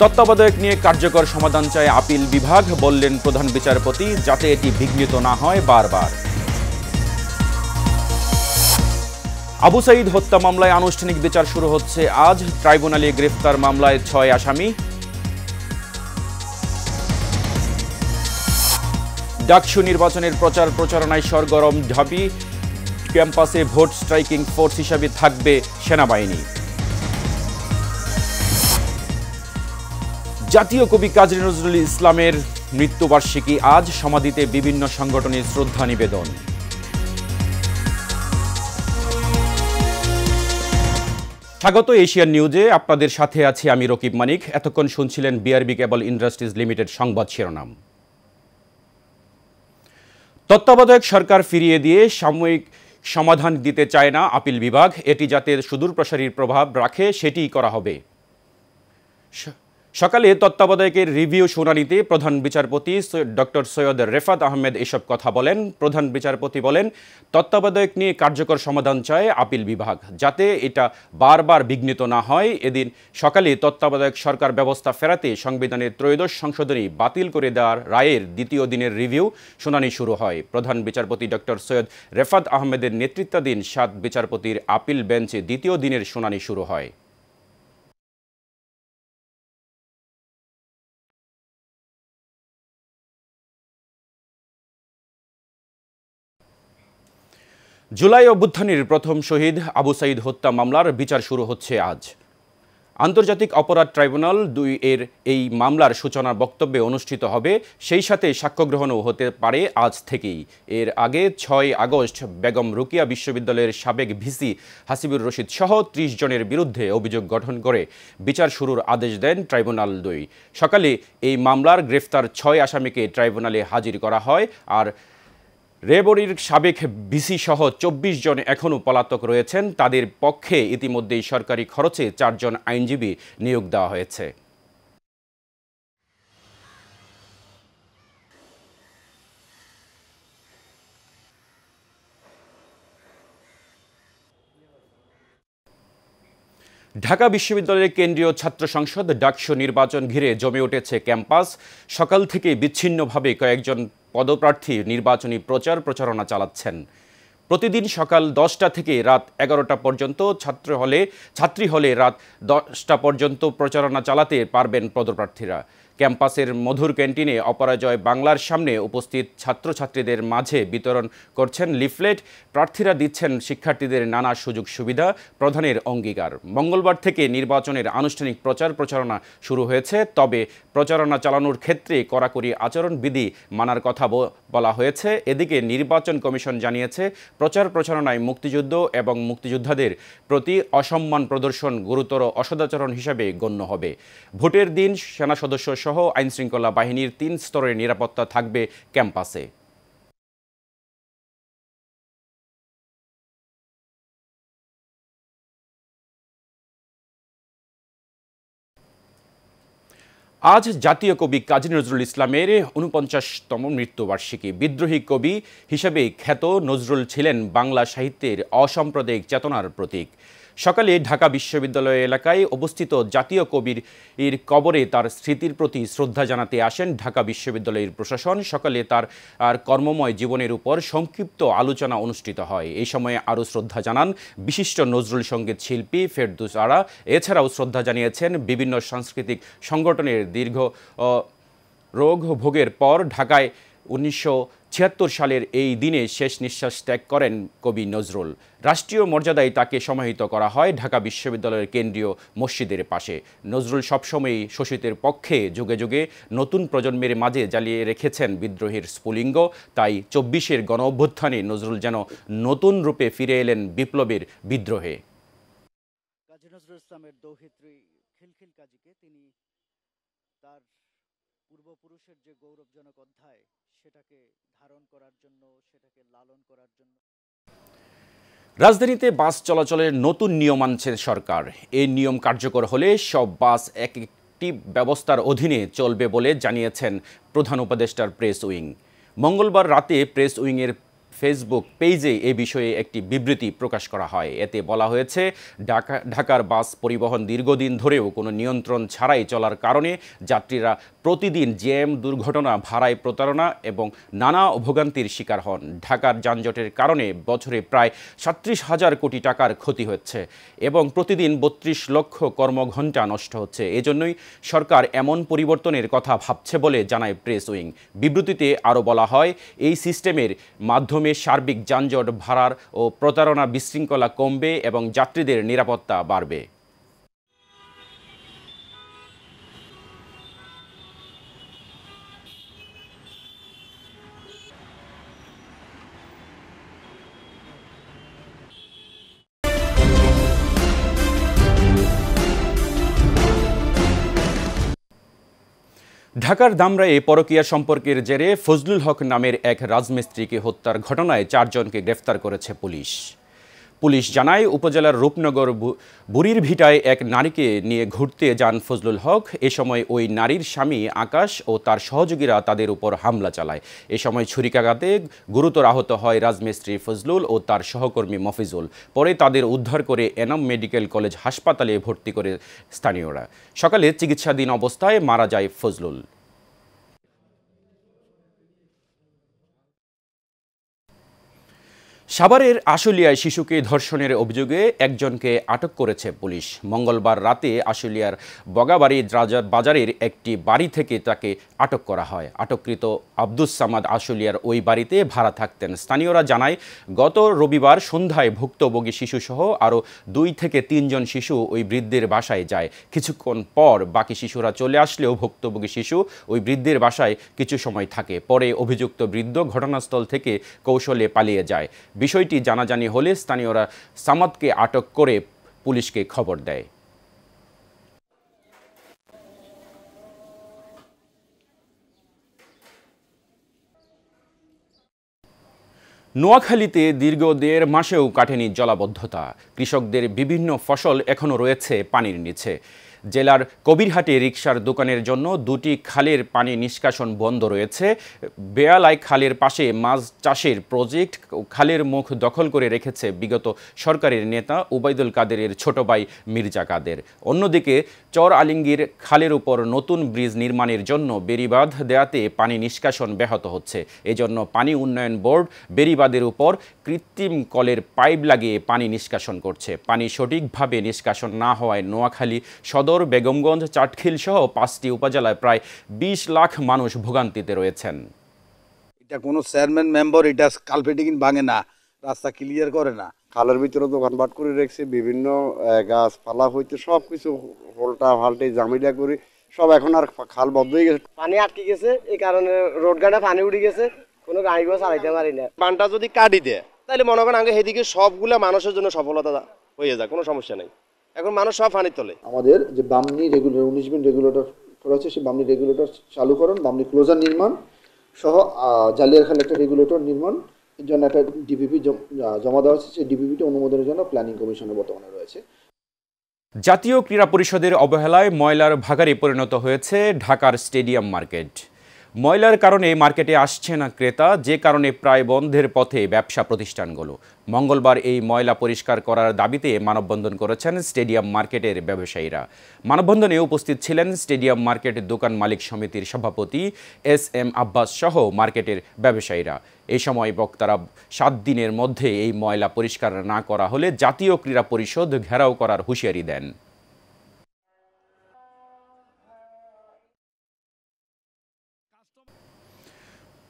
তত্ত্বাবধায়ক নিয়ে কার্যকর সমাধান চায় আপিল বিভাগ, বললেন প্রধান বিচারপতি, যাতে এটি বিঘ্নিত না হয় বারবার। আবু সাঈদ হত্যা মামলায় আনুষ্ঠানিক বিচার শুরু হচ্ছে আজ। ট্রাইব্যুনালে গ্রেফতার মামলায় ৬ আসামি। ডাকসু নির্বাচনের প্রচার প্রচারণায় সরগরম ঢাবি। ক্যাম্পাসে ভোট স্ট্রাইকিং ফোর্স হিসাবে থাকবে সেনাবাহিনী। জাতীয় কবি কাজী নজরুল ইসলামের মৃত্যুবার্ষিকী আজ। সমাধিতে বিভিন্ন সংগঠনের শ্রদ্ধা নিবেদন। স্বাগত এশিয়ান নিউজে, আপনাদের সাথে আছি আমি রকিব মানিক। এতক্ষণ শুনছিলেন বিআরবি কেবল ইন্ডাস্ট্রিজ লিমিটেড সংবাদ শিরোনাম। তত্ত্বাবধায়ক সরকার ফিরিয়ে দিয়ে সাময়িক সমাধান দিতে চায় না আপিল বিভাগ। এটি যাতে সুদূরপ্রসারী প্রভাব রাখে সেটিই করা হবে। সকালে তত্ত্বাবধায়কের রিভিউ শুনানিতে প্রধান বিচারপতি ডক্টর সৈয়দ রেফাত আহমেদ এসব কথা বলেন। প্রধান বিচারপতি বলেন, তত্ত্বাবধায়ক নিয়ে কার্যকর সমাধান চায় আপিল বিভাগ, যাতে এটা বারবার বিঘ্নিত না হয়। এদিন সকালে তত্ত্বাবধায়ক সরকার ব্যবস্থা ফেরাতে সংবিধানের ত্রয়োদশ সংশোধনী বাতিল করে দেওয়ার রায়ের দ্বিতীয় দিনের রিভিউ শুনানি শুরু হয়। প্রধান বিচারপতি ডক্টর সৈয়দ রেফাত আহমেদের নেতৃত্বাধীন ৭ বিচারপতির আপিল বেঞ্চে দ্বিতীয় দিনের শুনানি শুরু হয়। জুলাই অভ্যুত্থানের প্রথম শহীদ আবু সাঈদ হত্যা মামলার বিচার শুরু হচ্ছে আজ। আন্তর্জাতিক অপরাধ ট্রাইব্যুনাল ২ এর এই মামলার সূচনা বক্তব্যে অনুষ্ঠিত হবে, সেই সাথে সাক্ষ্য গ্রহণও হতে পারে আজ থেকেই। এর আগে ৬ আগস্ট বেগম রোকেয়া বিশ্ববিদ্যালয়ের সাবেক ভিসি হাসিবুর রশিদ সহ ৩০ জনের বিরুদ্ধে অভিযোগ গঠন করে বিচার শুরুর আদেশ দেন ট্রাইব্যুনাল ২। সকালে এই মামলার গ্রেফতার ৬ আসামিকে ট্রাইব্যুনালে হাজির করা হয়। আর রেবরির সাবেক ভিসি সহ ২৪ জন এখনও পলাতক রয়েছেন। তাদের পক্ষে ইতিমধ্যেই সরকারি খরচে ৪ জন আইনজীবী নিয়োগ দেওয়া হয়েছে। ঢাকা বিশ্ববিদ্যালয়ের কেন্দ্রীয় ছাত্র সংসদ ডাকসু নির্বাচন ঘিরে জমে উঠেছে ক্যাম্পাস। সকাল থেকে বিচ্ছিন্নভাবে কয়েকজন পদপ্রার্থী নির্বাচনী প্রচার প্রচারণা চালাচ্ছেন। প্রতিদিন সকাল ১০টা থেকে রাত ১১টা পর্যন্ত ছাত্রী হলে রাত ১০টা পর্যন্ত প্রচারণা চালাতে পারবেন পদপ্রার্থীরা। ক্যাম্পাসের মধুর ক্যান্টিনে অপরাজয় বাংলার সামনে উপস্থিত ছাত্রছাত্রীদের মাঝে বিতরণ করছেন লিফলেট। প্রার্থীরা দিচ্ছেন শিক্ষার্থীদের নানা সুযোগ সুবিধা প্রদানের অঙ্গীকার। মঙ্গলবার থেকে নির্বাচনের আনুষ্ঠানিক প্রচার প্রচারণা শুরু হয়েছে। তবে প্রচারণা চালানোর ক্ষেত্রে কড়াকড়ি আচরণবিধি মানার কথা বলা হয়েছে। এদিকে নির্বাচন কমিশন জানিয়েছে, প্রচার প্রচারণায় মুক্তিযুদ্ধ এবং মুক্তিযোদ্ধাদের প্রতি অসম্মান প্রদর্শন গুরুতর অসদাচরণ হিসাবে গণ্য হবে। ভোটের দিন সেনা সদস্য সহ আইনশৃঙ্খলা বাহিনীর ৩ স্তরের নিরাপত্তা থাকবে ক্যাম্পাসে। আজ জাতীয় কবি কাজী নজরুল ইসলামের ৪৯তম মৃত্যুবার্ষিকী। বিদ্রোহী কবি হিসেবে খ্যাত নজরুল ছিলেন বাংলা সাহিত্যের অসাম্প্রদায়িক চেতনার প্রতীক। সকালে ঢাকা বিশ্ববিদ্যালয় এলাকায় অবস্থিত জাতীয় কবির কবরে তার স্মৃতির প্রতি শ্রদ্ধা জানাতে আসেন ঢাকা বিশ্ববিদ্যালয়ের প্রশাসন। সকালে তার কর্মময় জীবনের উপর সংক্ষিপ্ত আলোচনা অনুষ্ঠিত হয়। এই সময়ে আরও শ্রদ্ধা জানান বিশিষ্ট নজরুল সঙ্গীত শিল্পী ফেরদৌস আরা। এছাড়াও শ্রদ্ধা জানিয়েছেন বিভিন্ন সাংস্কৃতিক সংগঠনের দীর্ঘ রোগ ভোগের পর ঢাকায় ১৯৭৬ সালের এই দিনে শেষ নিঃশ্বাস ত্যাগ করেন কবি নজরুল। রাষ্ট্রীয় মর্যাদায় তাকে সমাহিত করা হয় ঢাকা বিশ্ববিদ্যালয়ের কেন্দ্রীয় মসজিদের পাশে। নজরুল সবসময়ই শোষিতের পক্ষে, যুগে যুগে নতুন প্রজন্মের মাঝে জ্বালিয়ে রেখেছেন বিদ্রোহের স্ফুলিঙ্গ। তাই ২৪-এর গণঅভ্যুত্থানে নজরুল যেন নতুন রূপে ফিরে এলেন বিপ্লবের বিদ্রোহে। কাজী নজরুল ইসলামের দৌহিত্রী খিলখিল কাজীকে তিনি তার পূর্বপুরুষের যে গৌরবজনক অধ্যায় সেটাকে ধারণ করার জন্য, সেটাকে লালন করার জন্য রাজধানীতে বাস চলাচলের নতুন নিয়ম আনছে সরকার। এই নিয়ম কার্যকর হলে সব বাস একটি ব্যবস্থার অধীনে চলবে বলে জানিয়েছেন প্রধান উপদেষ্টার প্রেস উইং। মঙ্গলবার রাতে প্রেস উইংয়ের ফেসবুক পেজে এ বিষয়ে একটি বিবৃতি প্রকাশ করা হয়। এতে বলা হয়েছে, ঢাকার বাস পরিবহন দীর্ঘদিন ধরেও কোনো নিয়ন্ত্রণ ছাড়াই চলার কারণে যাত্রীরা প্রতিদিন জ্যাম, দুর্ঘটনা, ভাড়ায় প্রতারণা এবং নানা ভোগান্তির শিকার হন। ঢাকার যানজটের কারণে বছরে প্রায় 37,000 কোটি টাকার ক্ষতি হচ্ছে এবং প্রতিদিন 32 লক্ষ কর্মঘণ্টা নষ্ট হচ্ছে। এজন্যই সরকার এমন পরিবর্তনের কথা ভাবছে বলে জানায় প্রেস উইং। বিবৃতিতে আরও বলা হয়, এই সিস্টেমের মাধ্যমে সার্বিক যানজট, ভাড়ার ও প্রতারণা, বিশৃঙ্খলা কমবে এবং যাত্রীদের নিরাপত্তা বাড়বে। ঢাকার ধামরাইয়ে পরকীয়া সম্পর্কের জেরে ফজলুল হক নামের এক রাজমিস্ত্রিকে হত্যার ঘটনায় 4 জনকে গ্রেফতার করেছে পুলিশ জানায়, উপজেলার রূপনগর বুড়ির ভিটায় এক নারীকে নিয়ে ঘুরতে যান ফজলুল হক। এ সময় ওই নারীর স্বামী আকাশ ও তার সহযোগীরা তাদের উপর হামলা চালায়। এ সময় ছুরিকাঘাতে গুরুতর আহত হয় রাজমিস্ত্রি ফজলুল ও তার সহকর্মী মফিজুল। পরে তাদের উদ্ধার করে এনাম মেডিকেল কলেজ হাসপাতালে ভর্তি করে স্থানীয়রা। সকালে চিকিৎসাধীন অবস্থায় মারা যায় ফজলুল। সাভারের আশুলিয়ায় শিশুকে ধর্ষণের অভিযোগে একজনকে আটক করেছে পুলিশ। মঙ্গলবার রাতে আশুলিয়ার বগাবাড়ি বাজারের একটি বাড়ি থেকে তাকে আটক করা হয়। আটককৃত আব্দুস সামাদ আশুলিয়ার ওই বাড়িতে ভাড়া থাকতেন। স্থানীয়রা জানায়, গত রবিবার সন্ধ্যায় ভুক্তভোগী শিশুসহ আরও 2 থেকে 3 জন শিশু ওই বৃদ্ধের বাসায় যায়। কিছুক্ষণ পর বাকি শিশুরা চলে আসলেও ভুক্তভোগী শিশু ওই বৃদ্ধের বাসায় কিছু সময় থাকে। পরে অভিযুক্ত বৃদ্ধ ঘটনাস্থল থেকে কৌশলে পালিয়ে যায়। বিষয়টি জানাজানি হলে স্থানীয়রা সামাদকে আটক করে পুলিশকে খবর দেয়। নোয়াখালীতে দীর্ঘ 1.5 মাসেও কাটেনি জলাবদ্ধতা। কৃষকদের বিভিন্ন ফসল এখনও রয়েছে পানির নিচে। জেলার কবিরহাটে রিকশার দোকানের জন্য 2টি খালের পানি নিষ্কাশন বন্ধ রয়েছে। বেয়ালাই খালের পাশে মাছ চাষের প্রজেক্ট খালের মুখ দখল করে রেখেছে বিগত সরকারের নেতা ওবায়দুল কাদেরের ছোট ভাই মির্জা কাদের। অন্যদিকে চর আলিঙ্গির খালের উপর নতুন ব্রিজ নির্মাণের জন্য বেড়িবাঁধ দেয়াতে পানি নিষ্কাশন ব্যাহত হচ্ছে। এজন্য পানি উন্নয়ন বোর্ড বেড়িবাঁধের উপর কৃত্রিম কলের পাইপ লাগিয়ে পানি নিষ্কাশন করছে। পানি সঠিকভাবে নিষ্কাশন না হওয়ায় নোয়াখালী সদর, বেগমগঞ্জ, চাটখিল সহ 5টি উপজেলায় প্রায় 20 লাখ মানুষ ভোগান্তিতে রয়েছেন। এটা কোনো চেয়ারম্যান মেম্বার এটা কালপেটিং ভাঙে না, রাস্তা ক্লিয়ার করে না। খালের ভিতরে দোকানপাট করে রেখেছে, বিভিন্ন গাছপালা হইতে সব কিছু হোল্টা ফাল্টে জামিটা করে সব এখন আর খাল বদ্ধ হয়ে গেছে, পানি আটকে গেছে। এই কারণে রোড ঘাটে পানি উঠে গেছে, কোনো গাড়ি ঘোড়া চালাইতে পারি না। বানটা যদি কাটি দেয় তাহলে মনে করেন আগে সেদিকে সবগুলা মানুষের জন্য সফলতা হয়ে যায়, কোনো সমস্যা নেই। এখন মানুষ সব পানির তলে। আমাদের যে বামনি রেগুলেটর 19 মিনিট রেগুলেটর করা হচ্ছে, সেই বামনি রেগুলেটর চালুকরণ, বামনি ক্লোজার নির্মাণ সহ জালিয়ার খালে একটা রেগুলেটর নির্মাণ এর জন্য একটা ডিপিপি জমা দেওয়া হচ্ছে। সেই ডিপিপিটি অনুমোদনের জন্য প্ল্যানিং কমিশনে বর্তমানে রয়েছে। জাতীয় ক্রীড়া পরিষদের অবহেলায় ময়লার ভাগাড়ে পরিণত হয়েছে ঢাকার স্টেডিয়াম মার্কেট। ময়লার কারণে মার্কেটে আসছে না ক্রেতা, যে কারণে প্রায় বন্ধের পথে ব্যবসা প্রতিষ্ঠানগুলো। মঙ্গলবার এই ময়লা পরিষ্কার করার দাবিতে মানববন্ধন করেছেন স্টেডিয়াম মার্কেটের ব্যবসায়ীরা। মানববন্ধনে উপস্থিত ছিলেন স্টেডিয়াম মার্কেট দোকান মালিক সমিতির সভাপতি SM আব্বাস সহ মার্কেটের ব্যবসায়ীরা। এই সময় বক্তারা 7 দিনের মধ্যে এই ময়লা পরিষ্কার না করা হলে জাতীয় ক্রীড়া পরিষদ ঘেরাও করার হুঁশিয়ারি দেন।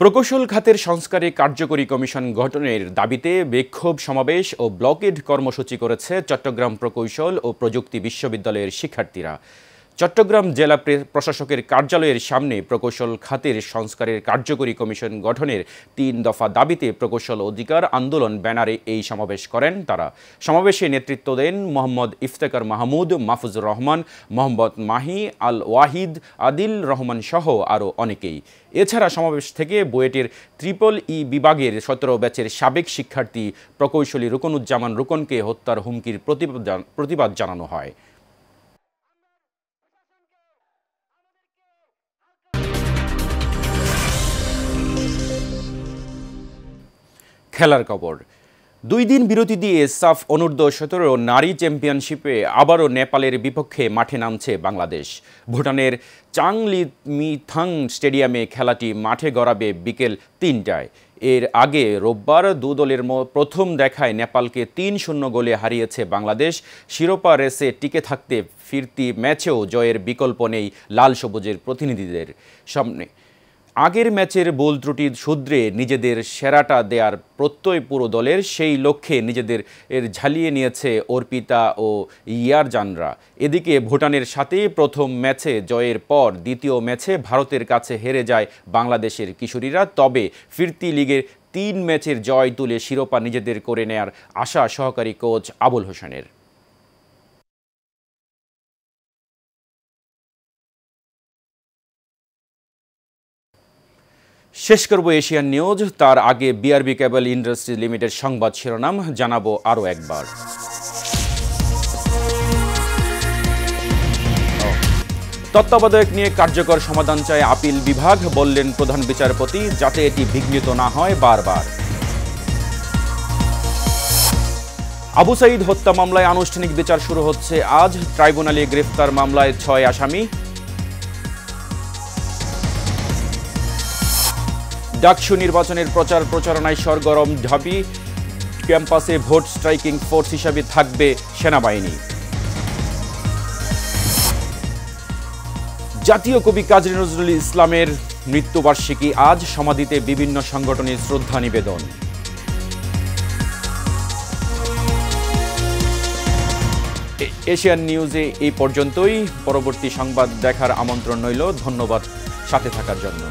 প্রকৌশল খাতের সংস্কারে কার্যকরী কমিশন গঠনের দাবিতে বিক্ষোভ সমাবেশ ও ব্লকেড কর্মসূচি করেছে চট্টগ্রাম প্রকৌশল ও প্রযুক্তি বিশ্ববিদ্যালয়ের শিক্ষার্থীরা। চট্টগ্রাম জেলা প্রশাসকের কার্যালয়ের সামনে প্রকৌশল খাতের সংস্কারের কার্যকরী কমিশন গঠনের 3 দফা দাবিতে প্রকৌশল অধিকার আন্দোলন ব্যানারে এই সমাবেশ করেন তারা। সমাবেশে নেতৃত্ব দেন মোহাম্মদ ইফতেখার মাহমুদ, মাহফুজুর রহমান, মোহাম্মদ মাহি, আল ওয়াহিদ, আদিল রহমান সহ আরও অনেকেই। এছাড়া সমাবেশ থেকে বুয়েটের EEE বিভাগের 17 ব্যাচের সাবেক শিক্ষার্থী প্রকৌশলী রুকনুজ্জামান রুকনকে হত্যার হুমকির প্রতিবাদ জানানো হয়। খেলার খবর। 2 দিন বিরতি দিয়ে সাফ অনূর্ধ্ব-17 নারী চ্যাম্পিয়নশিপে আবারও নেপালের বিপক্ষে মাঠে নামছে বাংলাদেশ। ভুটানের চাংলিমিথাং স্টেডিয়ামে খেলাটি মাঠে গড়াবে বিকেল 3টায়। এর আগে রোববার 2 দলের প্রথম দেখায় নেপালকে 3-0 গোলে হারিয়েছে বাংলাদেশ। শিরোপা রেসে টিকে থাকতে ফিরতি ম্যাচেও জয়ের বিকল্প নেই লাল সবুজের প্রতিনিধিদের সামনে। আগের ম্যাচের ভুল ত্রুটি শুধরে নিজেদের সেরাটা দেওয়ার প্রত্যয় পুরো দলের, সেই লক্ষ্যে নিজেদের ঝালিয়ে নিয়েছে অর্পিতা ও ইয়ারজানরা। এদিকে ভুটানের সাথে প্রথম ম্যাচে জয়ের পর দ্বিতীয় ম্যাচে ভারতের কাছে হেরে যায় বাংলাদেশের কিশোরীরা। তবে ফিরতি লিগের 3 ম্যাচের জয় তুলে শিরোপা নিজেদের করে নেয়ার আশা সহকারী কোচ আবুল হোসেনের। শেষ করব এশিয়ান নিউজ, তার আগে বিআরবি কেবল ইন্ডাস্ট্রিজ লিমিটেড সংবাদ শিরোনাম জানাবো আরও একবার। তত্ত্বাবধায়ক নিয়ে কার্যকর সমাধান চায় আপিল বিভাগ, বললেন প্রধান বিচারপতি, যাতে এটি বিঘ্নিত না হয় বারবার। আবু সাঈদ হত্যা মামলায় আনুষ্ঠানিক বিচার শুরু হচ্ছে আজ। ট্রাইব্যুনালে গ্রেফতার মামলায় 6 আসামি। ডাকসু নির্বাচনের প্রচার প্রচারণায় সরগরম ঢাবি, ক্যাম্পাসে ভোট স্ট্রাইকিং ফোর্স হিসাবে থাকবে সেনাবাহিনী। জাতীয় কবি কাজী নজরুল ইসলামের মৃত্যুবার্ষিকী আজ, সমাধিতে বিভিন্ন সংগঠনের শ্রদ্ধা নিবেদন। এশিয়ান নিউজে এই পর্যন্তই। পরবর্তী সংবাদ দেখার আমন্ত্রণ রইল। ধন্যবাদ সাথে থাকার জন্য।